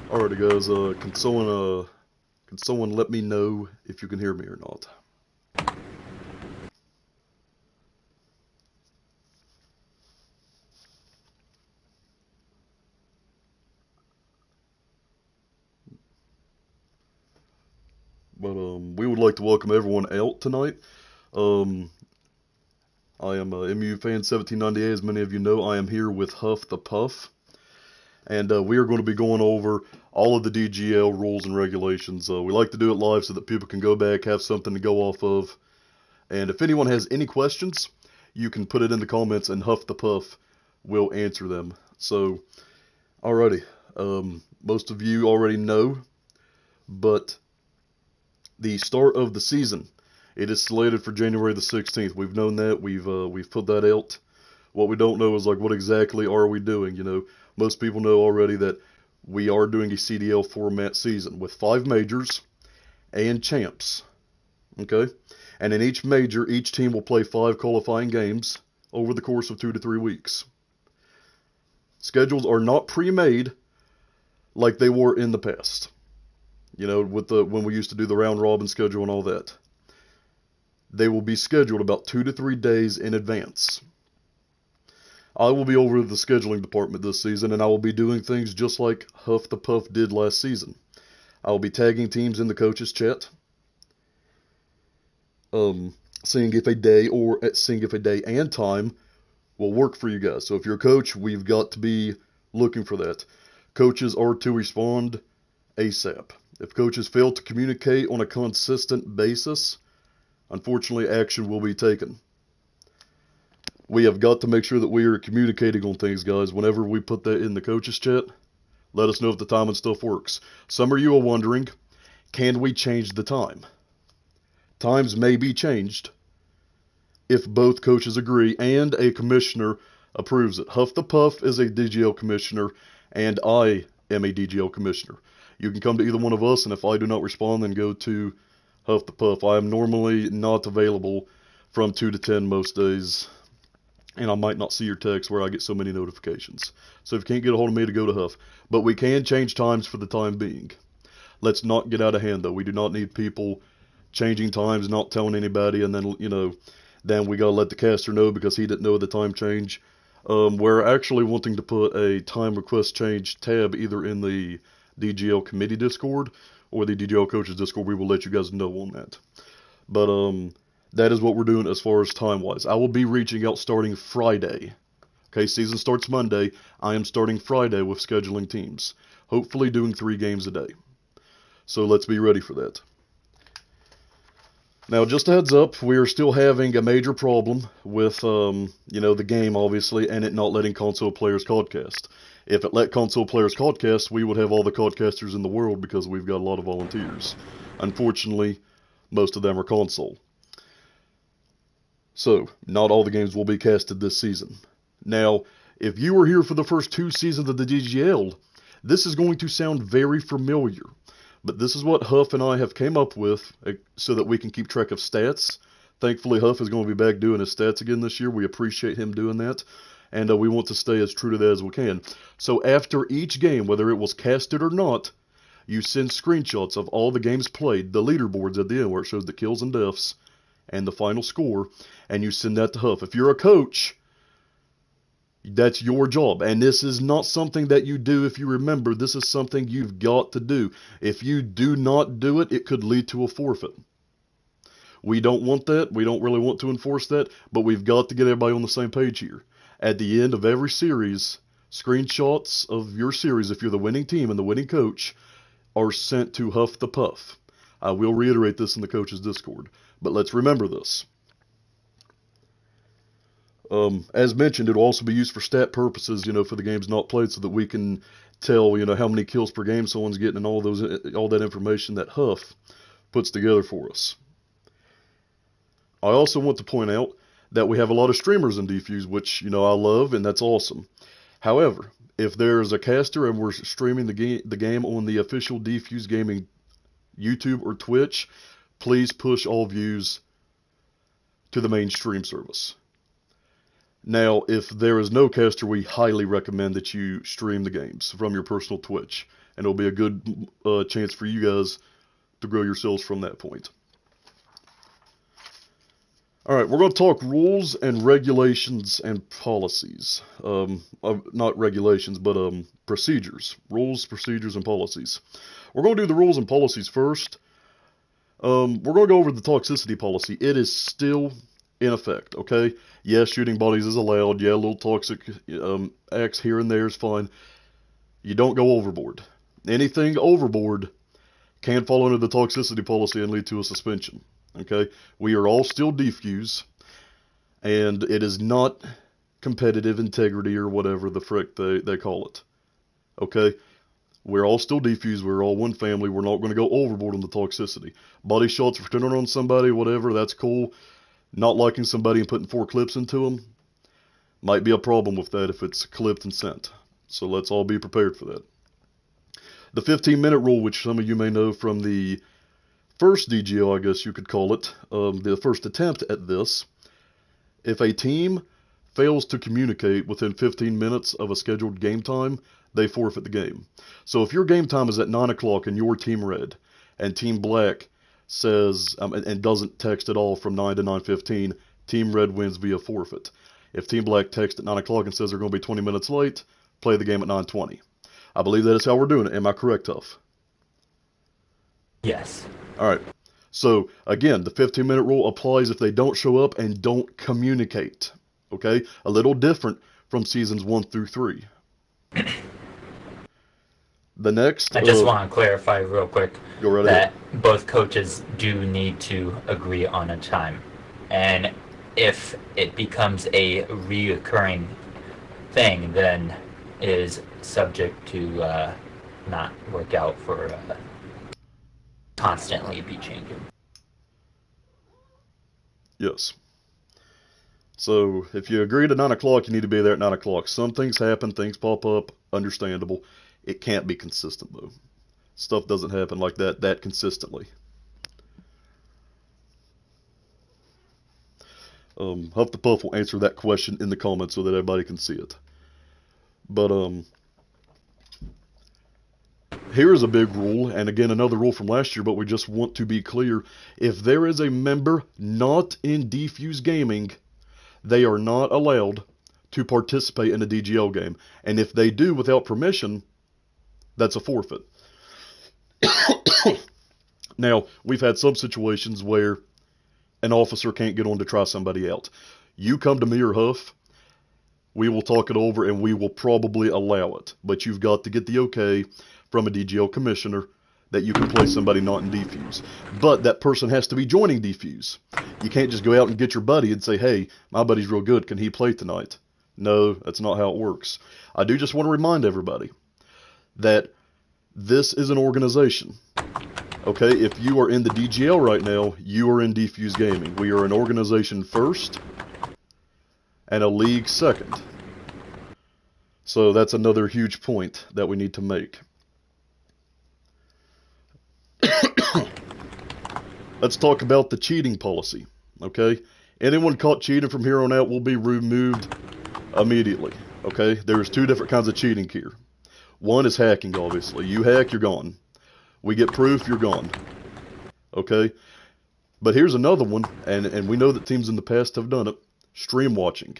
Alrighty, guys. Can someone let me know if you can hear me or not? But we would like to welcome everyone out tonight. Um, I am MU fan 1798. As many of you know, I am here with Huff the Puff, and we are going to be going over all of the DGL rules and regulations. We like to do it live so that people can go back, have something to go off of. And if anyone has any questions, you can put it in the comments, and Huff the Puff will answer them. So, alrighty. Most of you already know, but the start of the season, it is slated for January the 16th. We've known that. We've put that out. What we don't know is like what exactly are we doing? Most people know already that we are doing a CDL format season with 5 majors and champs. Okay? And in each major, each team will play 5 qualifying games over the course of 2 to 3 weeks. Schedules are not pre-made like they were in the past. With when we used to do the round robin schedule and all that. They will be scheduled about 2 to 3 days in advance. I will be over the scheduling department this season, and I will be doing things just like Huff the Puff did last season. I will be tagging teams in the coaches chat, seeing if a day and time will work for you guys. So if you're a coach, we've got to be looking for that. Coaches are to respond ASAP. If coaches fail to communicate on a consistent basis, unfortunately, action will be taken. We have got to make sure that we are communicating on things, guys. Whenever we put that in the coaches chat, let us know if the time and stuff works. Some of you are wondering, can we change the time? Times may be changed if both coaches agree and a commissioner approves it. Huff the Puff is a DGL commissioner, and I am a DGL commissioner. You can come to either one of us, and if I do not respond, then go to Huff the Puff. I am normally not available from 2 to 10 most days, and I might not see your text where I get so many notifications. So if you can't get a hold of me, to go to Huff. But we can change times for the time being. Let's not get out of hand, though. We do not need people changing times, not telling anybody, and then we gotta let the caster know because he didn't know the time change. We're actually wanting to put a time request change tab either in the DGL committee Discord or the DGL coaches Discord. We will let you guys know on that. But that is what we're doing as far as time-wise. I will be reaching out starting Friday. Okay, season starts Monday. I am starting Friday with scheduling teams. Hopefully doing 3 games a day. So let's be ready for that. Now, just a heads up, we are still having a major problem with, the game, obviously, and it not letting console players podcast. If it let console players podcast, we would have all the podcasters in the world because we've got a lot of volunteers. Unfortunately, most of them are console. So, not all the games will be casted this season. Now, if you were here for the first 2 seasons of the DGL, this is going to sound very familiar. But this is what Huff and I have came up with so that we can keep track of stats. Thankfully, Huff is going to be back doing his stats again this year. We appreciate him doing that. And we want to stay as true to that as we can. So after each game, whether it was casted or not, you send screenshots of all the games played, the leaderboards at the end where it shows the kills and deaths, and the final score, and you send that to Huff. If you're a coach, that's your job. And this is not something that you do if you remember. This is something you've got to do. If you do not do it, it could lead to a forfeit. We don't want that. We don't really want to enforce that, but we've got to get everybody on the same page here. At the end of every series, screenshots of your series, if you're the winning team and the winning coach, are sent to Huff the Puff. I will reiterate this in the coaches Discord, but let's remember this. As mentioned, it'll also be used for stat purposes, for the games not played, so that we can tell, how many kills per game someone's getting and all that information that Huff puts together for us. I also want to point out that we have a lot of streamers in Dfuze, which, I love, and that's awesome. However, if there's a caster and we're streaming the game on the official Dfuze Gaming YouTube or Twitch, please push all views to the main stream service. Now, if there is no caster, we highly recommend that you stream the games from your personal Twitch. and it'll be a good chance for you guys to grow yourselves from that point. All right, we're going to talk rules and regulations and policies. Not regulations, but procedures. Rules, procedures, and policies. We're going to do the rules and policies first. We're going to go over the toxicity policy. It is still in effect, okay? Yes, shooting bodies is allowed. Yeah, a little toxic acts here and there is fine. You don't go overboard. Anything overboard can fall under the toxicity policy and lead to a suspension. Okay, we are all still Dfuze, and it is not competitive integrity or whatever the frick they call it. Okay, we're all still Dfuze, we're all one family, we're not going to go overboard on the toxicity. Body shots for turning on somebody, whatever, that's cool. Not liking somebody and putting 4 clips into them might be a problem with that if it's clipped and sent. So let's all be prepared for that. The 15-minute rule, which some of you may know from the first DGL, I guess you could call it, the first attempt at this. If a team fails to communicate within 15 minutes of a scheduled game time, they forfeit the game. So if your game time is at 9 o'clock and your team red, and team black says, and doesn't text at all from 9 to 9:15, team red wins via forfeit. If team black texts at 9 o'clock and says they're going to be 20 minutes late, play the game at 9:20. I believe that is how we're doing it. Am I correct, Tuff? Yes. All right. So, again, the 15-minute rule applies if they don't show up and don't communicate. Okay? A little different from seasons 1 through 3. The next... I just want to clarify real quick go right that ahead. both coaches do need to agree on a time. And if it becomes a reoccurring thing, then it is subject to not work out for... constantly be changing. Yes. So, if you agree to 9 o'clock, you need to be there at 9 o'clock. Some things happen, things pop up, understandable. It can't be consistent, though. Stuff doesn't happen like that consistently. Huff the Puff will answer that question in the comments so that everybody can see it. But, here is a big rule, and again, another rule from last year, but we just want to be clear. If there is a member not in Dfuze Gaming, they are not allowed to participate in a DGL game. And if they do without permission, that's a forfeit. Now, we've had some situations where an officer can't get on to try somebody out. You come to me or Huff, we will talk it over, and we will probably allow it. But you've got to get the okay from a DGL commissioner that you can play somebody not in Dfuze. But that person has to be joining Dfuze. You can't just go out and get your buddy and say, hey, my buddy's real good, can he play tonight? No, that's not how it works. I do just want to remind everybody that this is an organization. Okay, if you are in the DGL right now, you are in Dfuze Gaming. We are an organization first and a league second. So that's another huge point that we need to make. Let's talk about the cheating policy, okay? Anyone caught cheating from here on out will be removed immediately, okay? There's 2 different kinds of cheating here. One is hacking, obviously. You hack, you're gone. We get proof, you're gone, okay? But here's another one, and we know that teams in the past have done it, stream watching.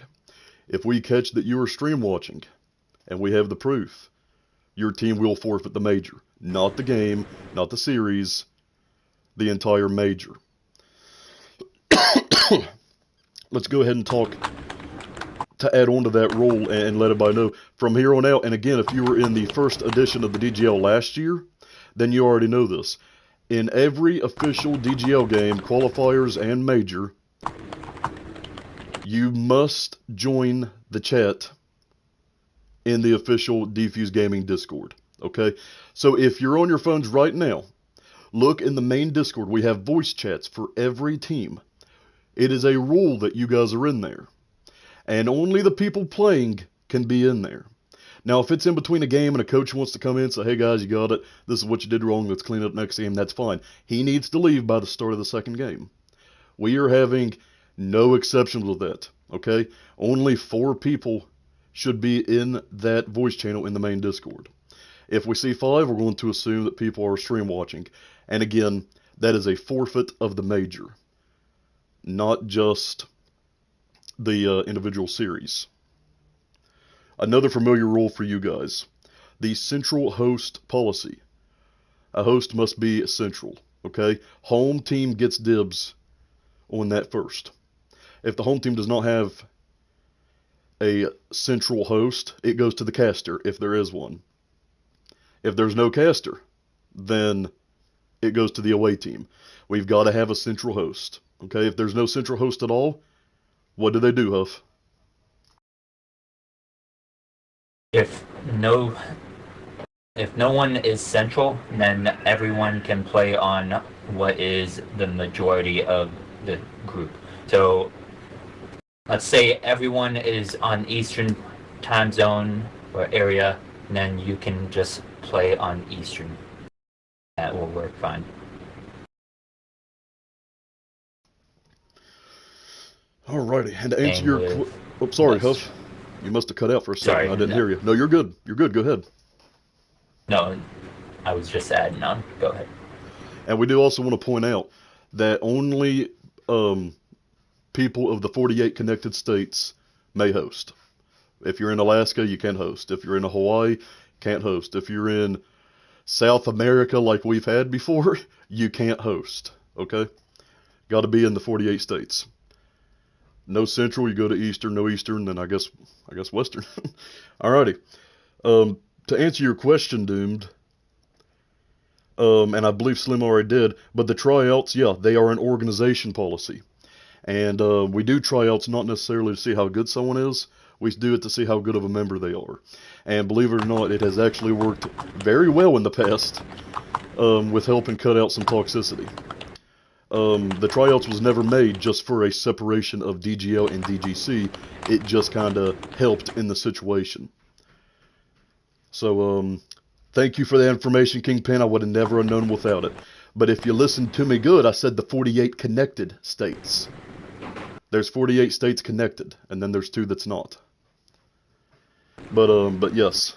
If we catch that you are stream watching, and we have the proof, your team will forfeit the major. Not the game, not the series, the entire major. Let's go ahead and talk to add on to that rule and let everybody know from here on out. And again, if you were in the first edition of the DGL last year, then you already know this. In every official DGL game, qualifiers and major, you must join the chat in the official Dfuze Gaming Discord. Okay? So if you're on your phones right now, look in the main Discord. We have voice chats for every team. It is a rule that you guys are in there. And only the people playing can be in there. Now, if it's in between a game and a coach wants to come in and say, hey guys, you got it. This is what you did wrong. Let's clean it up next game. That's fine. He needs to leave by the start of the second game. We are having no exceptions with that. Okay? Only 4 people should be in that voice channel in the main Discord. If we see 5, we're going to assume that people are stream watching. And again, that is a forfeit of the major, not just the individual series. Another familiar rule for you guys: the central host policy. A host must be central, okay? Home team gets dibs on that first. If the home team does not have a central host, it goes to the caster, if there is one. If there's no caster, then it goes to the away team. We've got to have a central host, okay? If there's no central host at all, what do they do, Huff? If no one is central, then everyone can play on what is the majority of the group. So let's say everyone is on Eastern time zone or area, and then you can just play on Eastern. That will work fine. Alrighty, and to answer your... Oh, sorry, Huff. You must have cut out for a second. Sorry, I didn't hear you. No, you're good. You're good. Go ahead. No, I was just adding on. Go ahead. And we do also want to point out that only people of the 48 connected states may host. If you're in Alaska, you can host. If you're in Hawaii, can't host. If you're in South America like we've had before, you can't host. Okay? Got to be in the 48 states. No Central, you go to Eastern. No Eastern, then I guess Western. Alrighty. To answer your question, Doomed, and I believe Slim already did, but the tryouts, yeah, they are an organization policy. And we do tryouts not necessarily to see how good someone is. We do it to see how good of a member they are. And believe it or not, it has actually worked very well in the past with helping cut out some toxicity. The tryouts was never made just for a separation of DGL and DGC. It just kind of helped in the situation. So, thank you for the information, Kingpin. I would have never known without it. But if you listened to me good, I said the 48 connected states. There's 48 states connected, and then there's 2 that's not. But yes.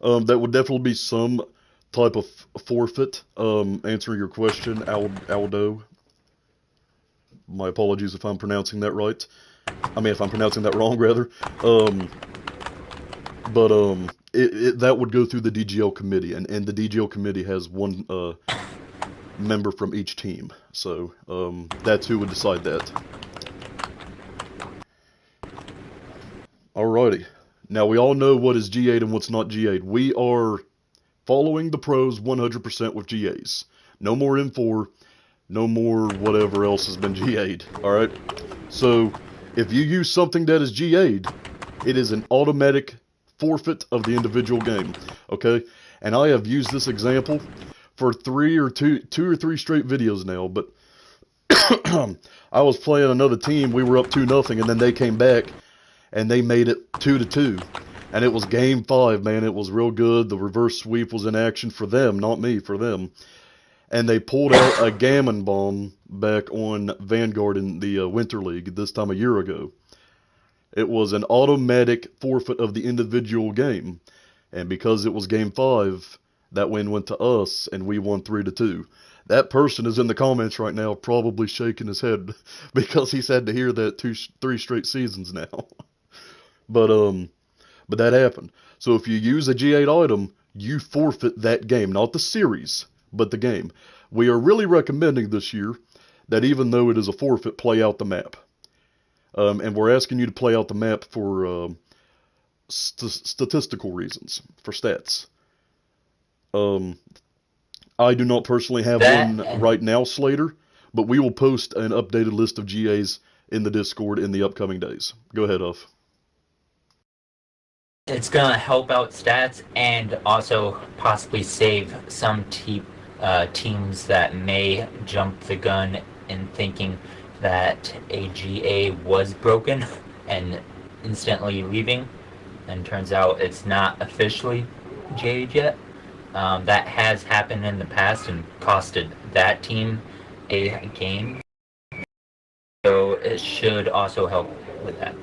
That would definitely be some type of forfeit. Answering your question, Aldo. My apologies if I'm pronouncing that right. I mean, if I'm pronouncing that wrong, rather. That would go through the DGL committee, and the DGL committee has one member from each team. So that's who would decide that. Alrighty. Now, we all know what is G8 and what's not G8. We are following the pros 100% with GAs. No more M4, no more whatever else has been G8. Alright? So, if you use something that is G8, it is an automatic forfeit of the individual game. Okay? And I have used this example for two or three straight videos now, but I was playing another team, we were up 2-0, and then they came back, and they made it 2-2. And it was game 5, man. It was real good. The reverse sweep was in action for them, not me, for them. And they pulled out a gammon bomb back on Vanguard in the Winter League, this time a year ago. It was an automatic forfeit of the individual game. And because it was game 5, that win went to us, and we won 3-2. That person is in the comments right now probably shaking his head because he's had to hear that 3 straight seasons now. But that happened. So if you use a G8 item, you forfeit that game. Not the series, but the game. We are really recommending this year that even though it is a forfeit, play out the map. And we're asking you to play out the map for statistical reasons, for stats. I do not personally have one right now, Slater, but we will post an updated list of GAs in the Discord in the upcoming days. Go ahead, Huff. It's going to help out stats and also possibly save some teams that may jump the gun in thinking that a GA was broken and instantly leaving, and turns out it's not officially GA'd yet. That has happened in the past and costed that team a game, so it should also help with that.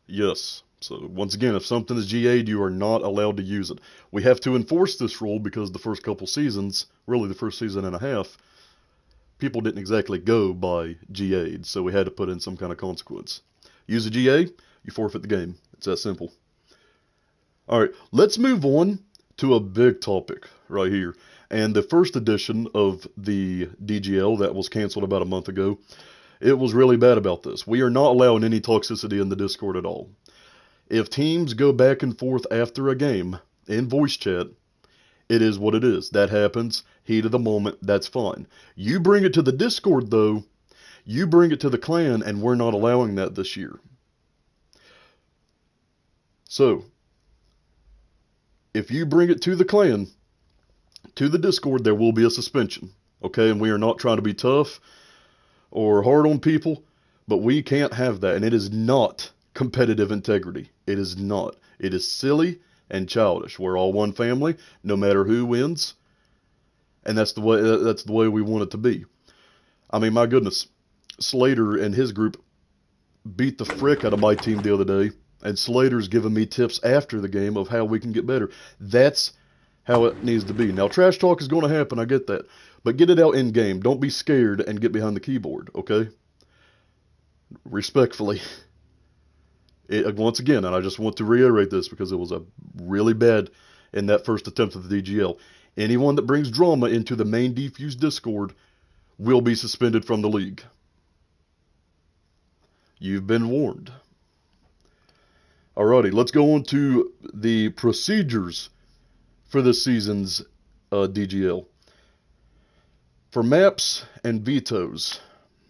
Yes. So once again, if something is GA'd, you are not allowed to use it. We have to enforce this rule because the first couple seasons, really the first season and a half, people didn't exactly go by GA'd, so we had to put in some kind of consequence. Use a GA, you forfeit the game. It's that simple. Alright, let's move on to a big topic right here. And the first edition of the DGL that was canceled about a month ago, it was really bad about this. We are not allowing any toxicity in the Discord at all. If teams go back and forth after a game in voice chat, it is what it is. That happens. Heat of the moment. That's fine. You bring it to the Discord, though. You bring it to the clan, and we're not allowing that this year. So, if you bring it to the clan, to the Discord, there will be a suspension. Okay? And we are not trying to be tough or hard on people, but we can't have that. And it is not competitive integrity. It is not. It is silly and childish. We're all one family, no matter who wins, and that's the way we want it to be. I mean, my goodness, Slater and his group beat the frick out of my team the other day, and Slater's giving me tips after the game of how we can get better. That's how it needs to be. Now, trash talk is going to happen, I get that, but get it out in game. Don't be scared and get behind the keyboard, okay? Respectfully. Once again, and I just want to reiterate this because it was a really bad in that first attempt at the DGL. Anyone that brings drama into the main Dfuze Discord will be suspended from the league. You've been warned. Alrighty, let's go on to the procedures for this season's DGL. For maps and vetoes,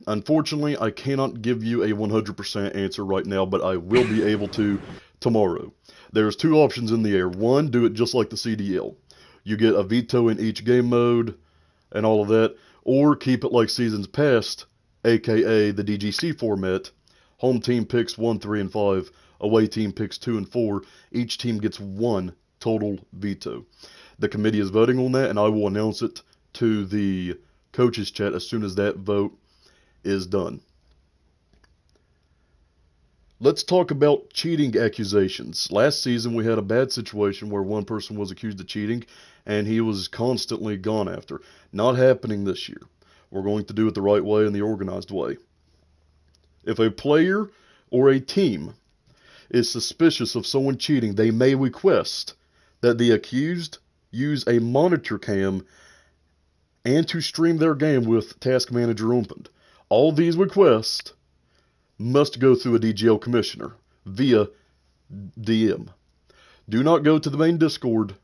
unfortunately, I cannot give you a 100% answer right now, but I will be able to tomorrow. There's two options in the air. One, do it just like the CDL. You get a veto in each game mode and all of that, or keep it like seasons past, aka the DGC format. Home team picks 1, 3, and 5. Away team picks 2 and 4. Each team gets one total veto. The committee is voting on that, and I will announce it to the coaches chat as soon as that vote is done. Let's talk about cheating accusations. Last season we had a bad situation where one person was accused of cheating and he was constantly gone after. Not happening this year. We're going to do it the right way and the organized way. If a player or a team is suspicious of someone cheating, they may request that the accused use a monitor cam and to stream their game with Task Manager opened. All these requests must go through a DGL commissioner via DM. Do not go to the main Discord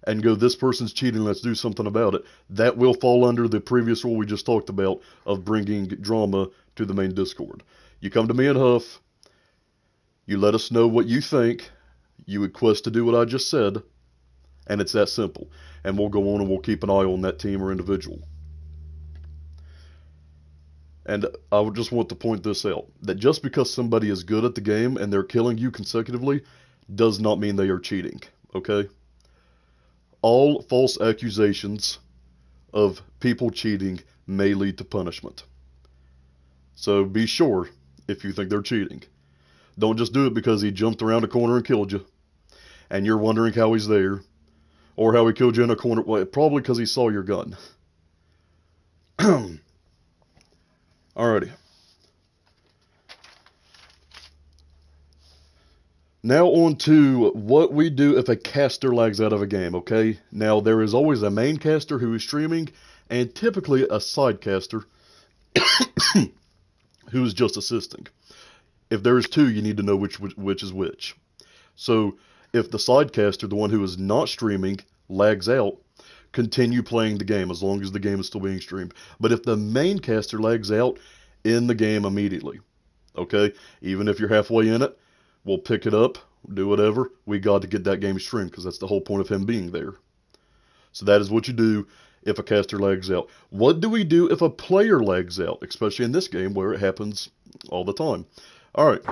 and go, this person's cheating, let's do something about it. That will fall under the previous rule we just talked about of bringing drama to the main Discord. You come to me and Huff, you let us know what you think, you request to do what I just said, and it's that simple. And we'll go on and we'll keep an eye on that team or individual. And I would just want to point this out, that just because somebody is good at the game and they're killing you consecutively does not mean they are cheating, okay? All false accusations of people cheating may lead to punishment. So be sure if you think they're cheating. Don't just do it because he jumped around a corner and killed you, and you're wondering how he's there, or how he killed you in a corner. Well, probably because he saw your gun. Alrighty. Now on to what we do if a caster lags out of a game, okay? Now there is always a main caster who is streaming, and typically a side caster who is just assisting. If there is two, you need to know which is which. So if the side caster, the one who is not streaming, lags out, continue playing the game as long as the game is still being streamed. But if the main caster lags out, in the game immediately. Okay? Even if you're halfway in it, we'll pick it up, do whatever. We got to get that game streamed because that's the whole point of him being there. So that is what you do if a caster lags out. What do we do if a player lags out? Especially in this game where it happens all the time. Alright.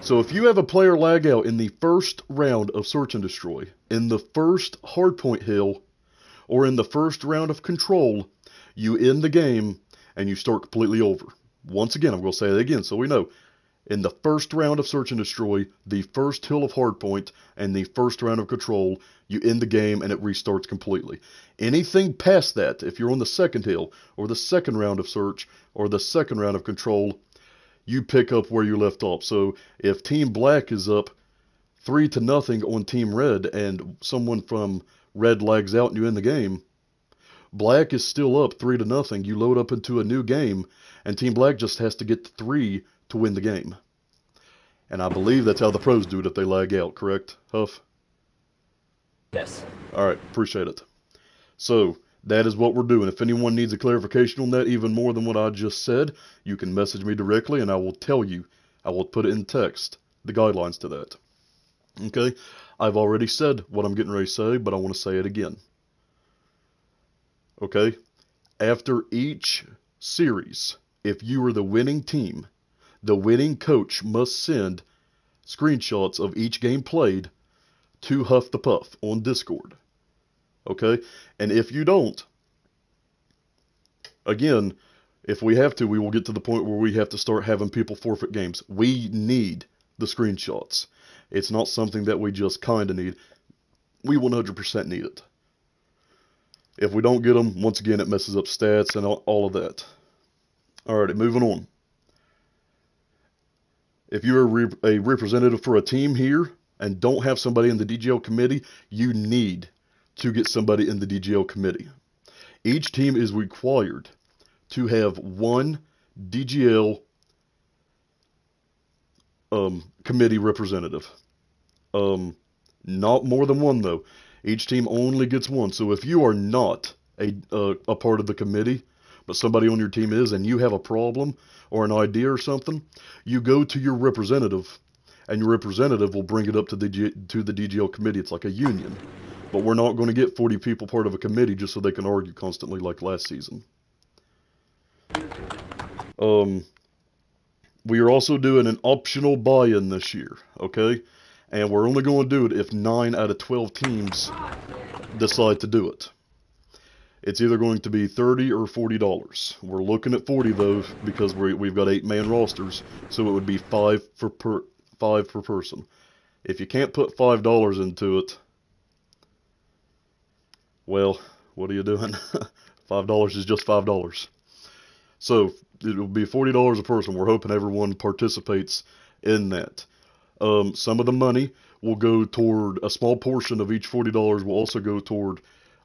So if you have a player lag out in the first round of Search and Destroy, in the first hardpoint hill, or in the first round of Control, you end the game and you start completely over. Once again, I'm going to say it again so we know. In the first round of Search and Destroy, the first hill of Hardpoint, and the first round of Control, you end the game and it restarts completely. Anything past that, if you're on the second hill, or the second round of Search, or the second round of Control, you pick up where you left off. So if Team Black is up 3-0 on Team Red, and someone from Red lags out and you end the game, Black is still up 3-0. You load up into a new game, and Team Black just has to get 3 to win the game. And I believe that's how the pros do it if they lag out, correct, Huff? Yes. Alright, appreciate it. So, that is what we're doing. If anyone needs a clarification on that even more than what I just said, you can message me directly and I will tell you. I will put it in text, the guidelines to that. Okay? I've already said what I'm getting ready to say, but I want to say it again. Okay? After each series, if you are the winning team, the winning coach must send screenshots of each game played to Huff the Puff on Discord. Okay? And if you don't, again, if we have to, we will get to the point where we have to start having people forfeit games. We need the screenshots. It's not something that we just kind of need. We 100% need it. If we don't get them, once again, it messes up stats and all of that. Alrighty, moving on. If you're a representative for a team here and don't have somebody in the DGL committee, you need to get somebody in the DGL committee. Each team is required to have one DGL committee representative. Not more than one, though. Each team only gets one. So if you are not a part of the committee, but somebody on your team is, and you have a problem or an idea or something, you go to your representative, and your representative will bring it up to the DGL committee. It's like a union. But we're not going to get 40 people part of a committee just so they can argue constantly like last season. We are also doing an optional buy-in this year, okay? And we're only going to do it if 9 out of 12 teams decide to do it. It's either going to be $30 or $40. We're looking at 40 though, because we've got 8-man rosters, so it would be five per person. If you can't put $5 into it, well, what are you doing? $5 is just $5. So it'll be $40 a person. We're hoping everyone participates in that. Some of the money will go toward, a small portion of each $40 will also go toward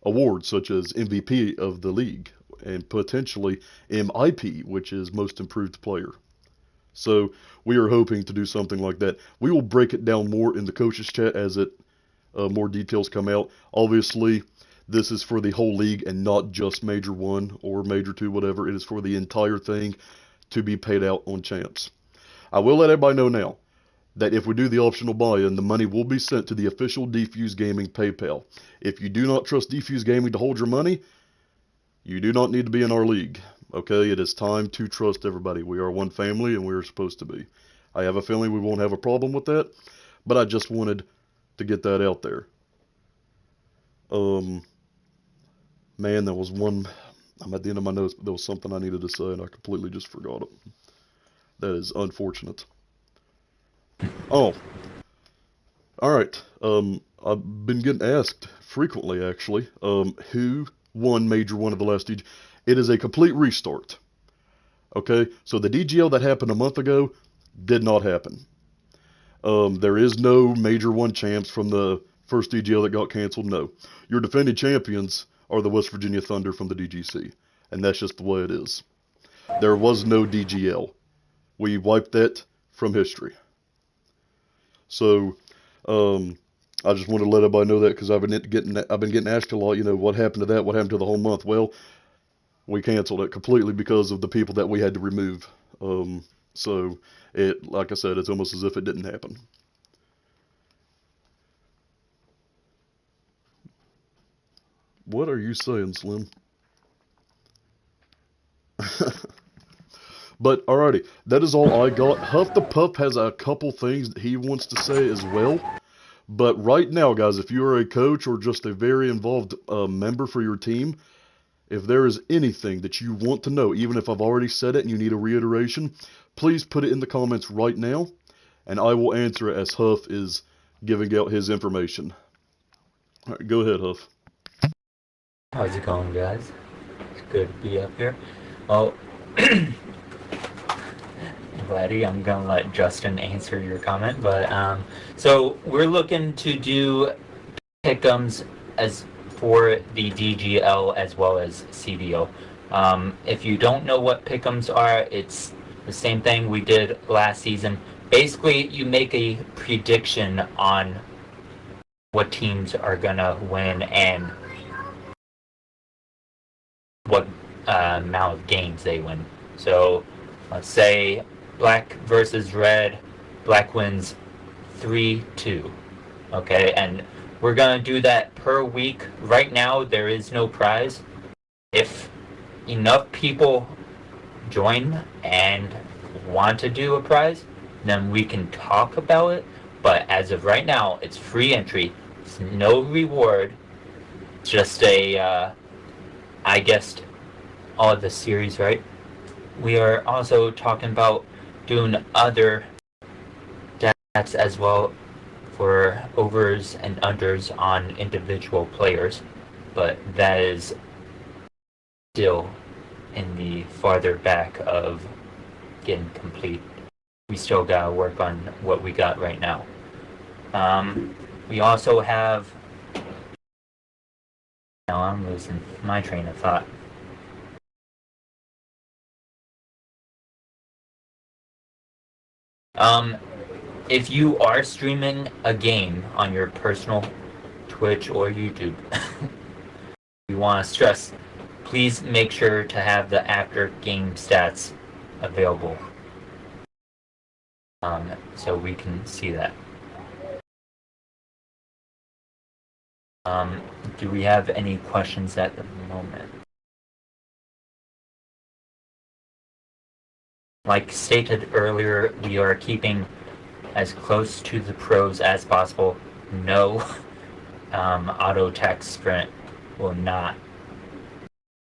awards such as MVP of the league and potentially MIP, which is Most Improved Player. So we are hoping to do something like that. We will break it down more in the coaches chat as more details come out. Obviously, this is for the whole league and not just Major 1 or Major 2, whatever. It is for the entire thing to be paid out on champs. I will let everybody know now that if we do the optional buy-in, the money will be sent to the official Dfuze Gaming PayPal. If you do not trust Dfuze Gaming to hold your money, you do not need to be in our league. Okay, it is time to trust everybody. We are one family and we are supposed to be. I have a feeling we won't have a problem with that, but I just wanted to get that out there. Man, there was one, I'm at the end of my notes, but there was something I needed to say and I completely just forgot it. That is unfortunate. Oh, alright, I've been getting asked frequently, actually, who won Major 1 of the last DGL. It is a complete restart, okay? So the DGL that happened a month ago did not happen. There is no Major 1 champs from the first DGL that got canceled, no. Your defending champions are the West Virginia Thunder from the DGC, and that's just the way it is. There was no DGL. We wiped that from history. So, I just wanted to let everybody know that because I've been getting asked a lot, you know, what happened to that? What happened to the whole month? Well, we canceled it completely because of the people that we had to remove. So, like I said, it's almost as if it didn't happen. What are you saying, Slim? But, alrighty, that is all I got. Huff the Puff has a couple things that he wants to say as well. But right now, guys, if you are a coach or just a very involved member for your team, If there is anything that you want to know, even if I've already said it and you need a reiteration, please put it in the comments right now, and I will answer it as Huff is giving out his information. All right, go ahead, Huff. How's it going, guys? It's good to be up here. Well, Vladdy, I'm gonna let Justin answer your comment, but so we're looking to do pick'ems as for the DGL as well as CDO. If you don't know what pick'ems are, it's the same thing we did last season. Basically, you make a prediction on what teams are gonna win and what amount of games they win. So let's say black versus red, black wins 3-2. Okay, and we're gonna do that per week. Right now there is no prize. If enough people join and want to do a prize, then we can talk about it. But as of right now, it's free entry. It's no reward. It's just a I guessed all of the series right. We are also talking about doing other stats as well for overs and unders on individual players, but that is still in the farther back of getting complete. We still gotta work on what we got right now. We also have. Now I'm losing my train of thought. If you are streaming a game on your personal Twitch or YouTube, you want to stress, please make sure to have the after game stats available, so we can see that. Do we have any questions at the moment? Like stated earlier, we are keeping as close to the pros as possible. No auto text sprint will not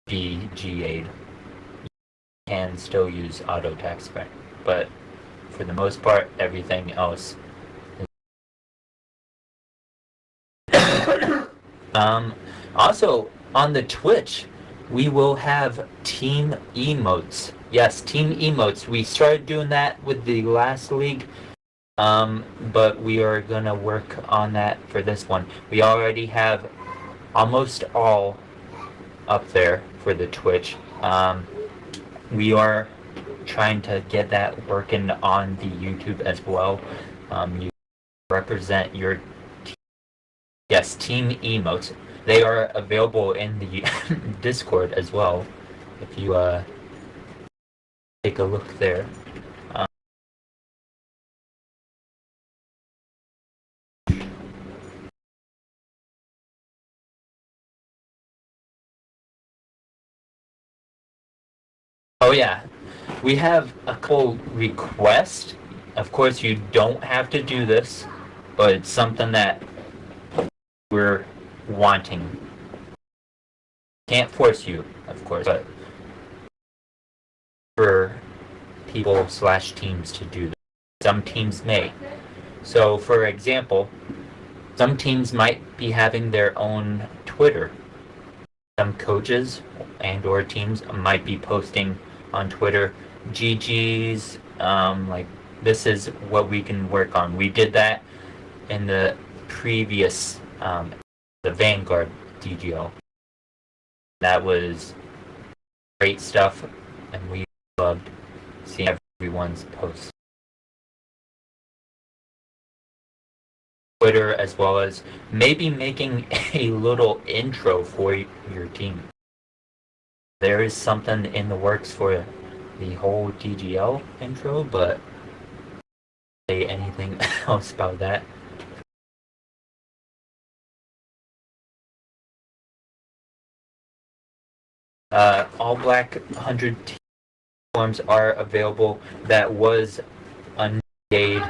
be GA'd. You can still use auto text sprint, but for the most part, everything else is also on the Twitch, we will have team emotes. Yes, team emotes. We started doing that with the last league, but we are gonna work on that for this one. We already have almost all up there for the Twitch. We are trying to get that working on the YouTube as well. You represent your team. Yes, team emotes. They are available in the Discord as well. If you take a look there. Oh yeah, we have a couple requests. Of course, you don't have to do this, but it's something that we're wanting. Can't force you, of course, but for people / teams to do this. Some teams may. So, for example, some teams might be having their own Twitter. Some coaches and or teams might be posting on Twitter GG's, like this is what we can work on. We did that in the previous the Vanguard DGL. That was great stuff, and we loved seeing everyone's posts. Twitter, as well as maybe making a little intro for your team. There is something in the works for the whole DGL intro, but say anything else about that. All black 100 forms are available. That was unpaid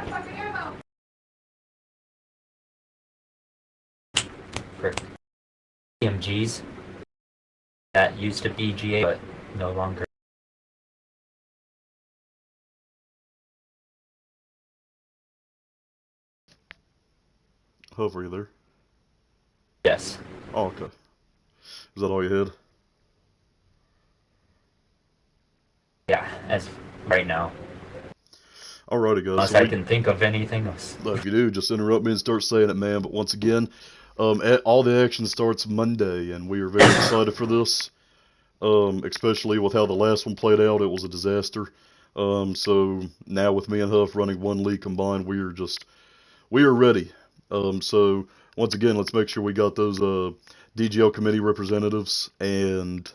for PMGs. that used to be DGA, but no longer. Huff, are you there? Yes. Oh, okay. Is that all you had? Yeah, as right now. Alrighty, guys. Unless So I can think of anything else. if you do, just interrupt me and start saying it, man. But once again, all the action starts Monday, and we are very excited for this. Especially with how the last one played out, it was a disaster. So now with me and Huff running one league combined, we are ready. So once again, let's make sure we got those DGL committee representatives, and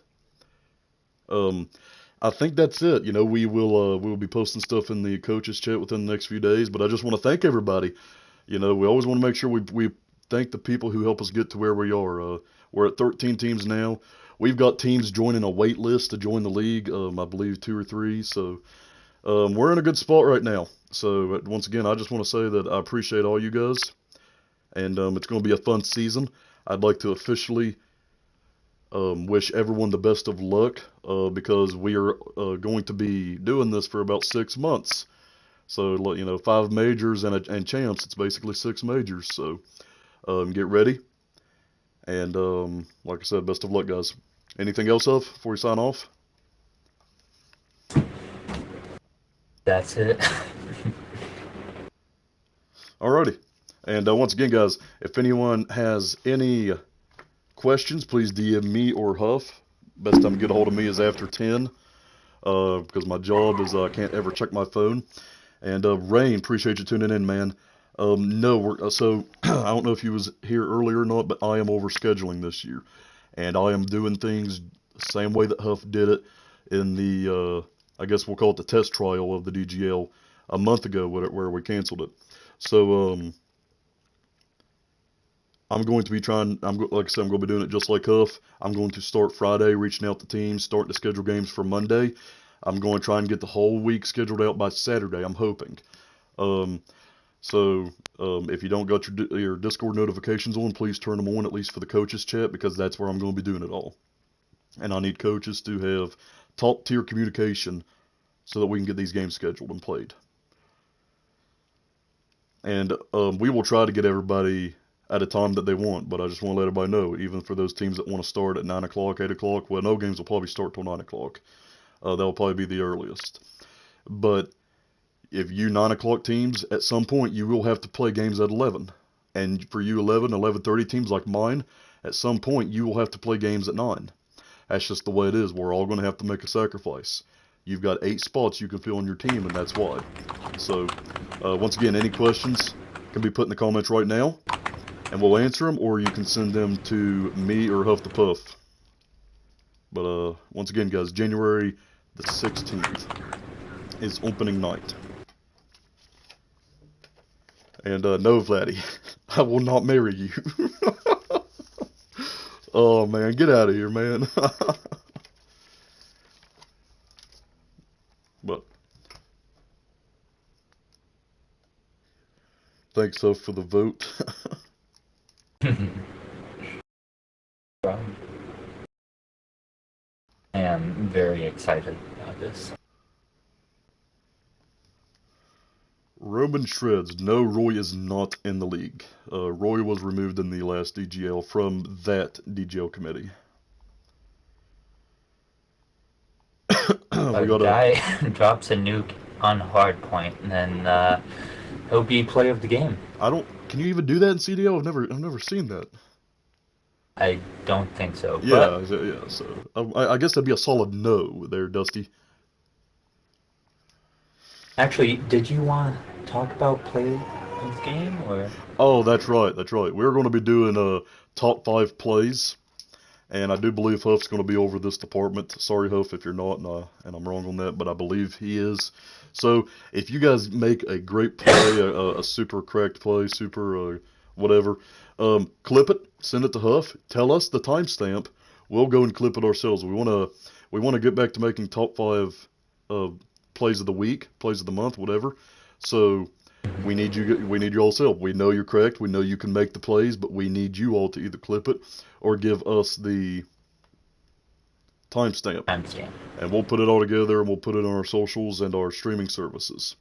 um, I think that's it. You know, we will be posting stuff in the coaches chat within the next few days. But I just want to thank everybody. You know, we always want to make sure we thank the people who help us get to where we are. We're at 13 teams now. We've got teams joining a wait list to join the league. I believe two or three. So we're in a good spot right now. So once again, I just want to say that I appreciate all you guys, and it's going to be a fun season. I'd like to officially wish everyone the best of luck because we are going to be doing this for about 6 months. So you know, 5 majors and champs. It's basically 6 majors. So get ready, and like I said, best of luck, guys. Anything else, Huff, before we sign off? That's it. Alrighty. And once again, guys, if anyone has any questions, please DM me or Huff. Best time to get a hold of me is after 10 because my job is I can't ever check my phone. And Rain, appreciate you tuning in, man. No, so I don't know if you was here earlier or not, but I am overscheduling this year, and I am doing things the same way that Huff did it in the I guess we'll call it the test trial of the DGL a month ago, where we canceled it. So I'm going to be trying. Like I said, I'm going to be doing it just like Huff. I'm going to start Friday, reaching out to teams, starting to schedule games for Monday. I'm going to try and get the whole week scheduled out by Saturday. I'm hoping. Um, so if you don't got your Discord notifications on, please turn them on at least for the coaches chat because that's where I'm going to be doing it all. And I need coaches to have top tier communication so that we can get these games scheduled and played. And we will try to get everybody at a time that they want, but I just want to let everybody know, even for those teams that want to start at 9 o'clock, 8 o'clock, well, no games will probably start till 9 o'clock. That'll probably be the earliest. But if you 9 o'clock teams, at some point you will have to play games at 11. And for you 11:30 teams like mine, at some point you will have to play games at 9. That's just the way it is. We're all going to have to make a sacrifice. You've got 8 spots you can fill on your team, and that's why. So, once again, any questions can be put in the comments right now, and we'll answer them, or you can send them to me or Huff the Puff. But once again, guys, January the 16th is opening night. And no, Vladdy, I will not marry you. Oh, man, get out of here, man. But thanks, Huff, for the vote. I am very excited about this. Roman Shreds. No, Roy is not in the league. Roy was removed in the last DGL from that DGL committee. A guy drops a nuke on hardpoint, and then he'll be player of the game. I don't. Can you even do that in CDL? I've never seen that. I don't think so. Yeah, But yeah. So I guess that'd be a solid no there, Dusty. actually, did you want to talk about player of the game or? Oh, that's right. That's right. We're going to be doing top 5 plays, and I do believe Huff's going to be over this department. Sorry, Huff, if you're not, and I'm wrong on that, but I believe he is. So if you guys make a great play, a super cracked play, super whatever, clip it, send it to Huff, tell us the timestamp. We'll go and clip it ourselves. We want to get back to making top 5 plays of the week, plays of the month, whatever. So we need you. We need your all's help. We know you're correct. We know you can make the plays, but we need you all to either clip it or give us the timestamp. Timestamp. And we'll put it all together and we'll put it on our socials and our streaming services.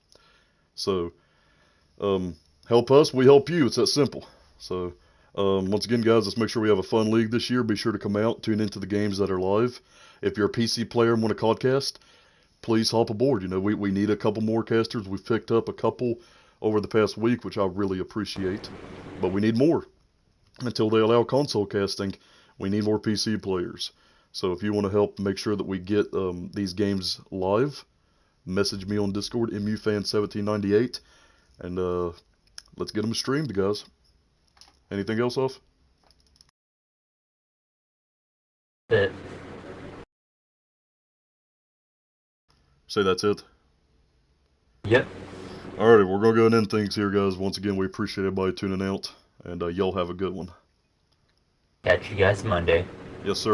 So, help us, we help you. It's that simple. So, once again, guys, let's make sure we have a fun league this year. Be sure to come out, tune into the games that are live. If you're a PC player and want a podcast, please hop aboard. You know, we need a couple more casters. We've picked up a couple over the past week, which I really appreciate. But we need more. Until they allow console casting, we need more PC players. So if you want to help make sure that we get these games live, message me on Discord, MUFan1798, and let's get them streamed, guys. Anything else off? That's it. Say that's it? Yep. Alrighty, we're going to go and end things here, guys. Once again, we appreciate everybody tuning out, and y'all have a good one. Catch you guys Monday. Yes, sir.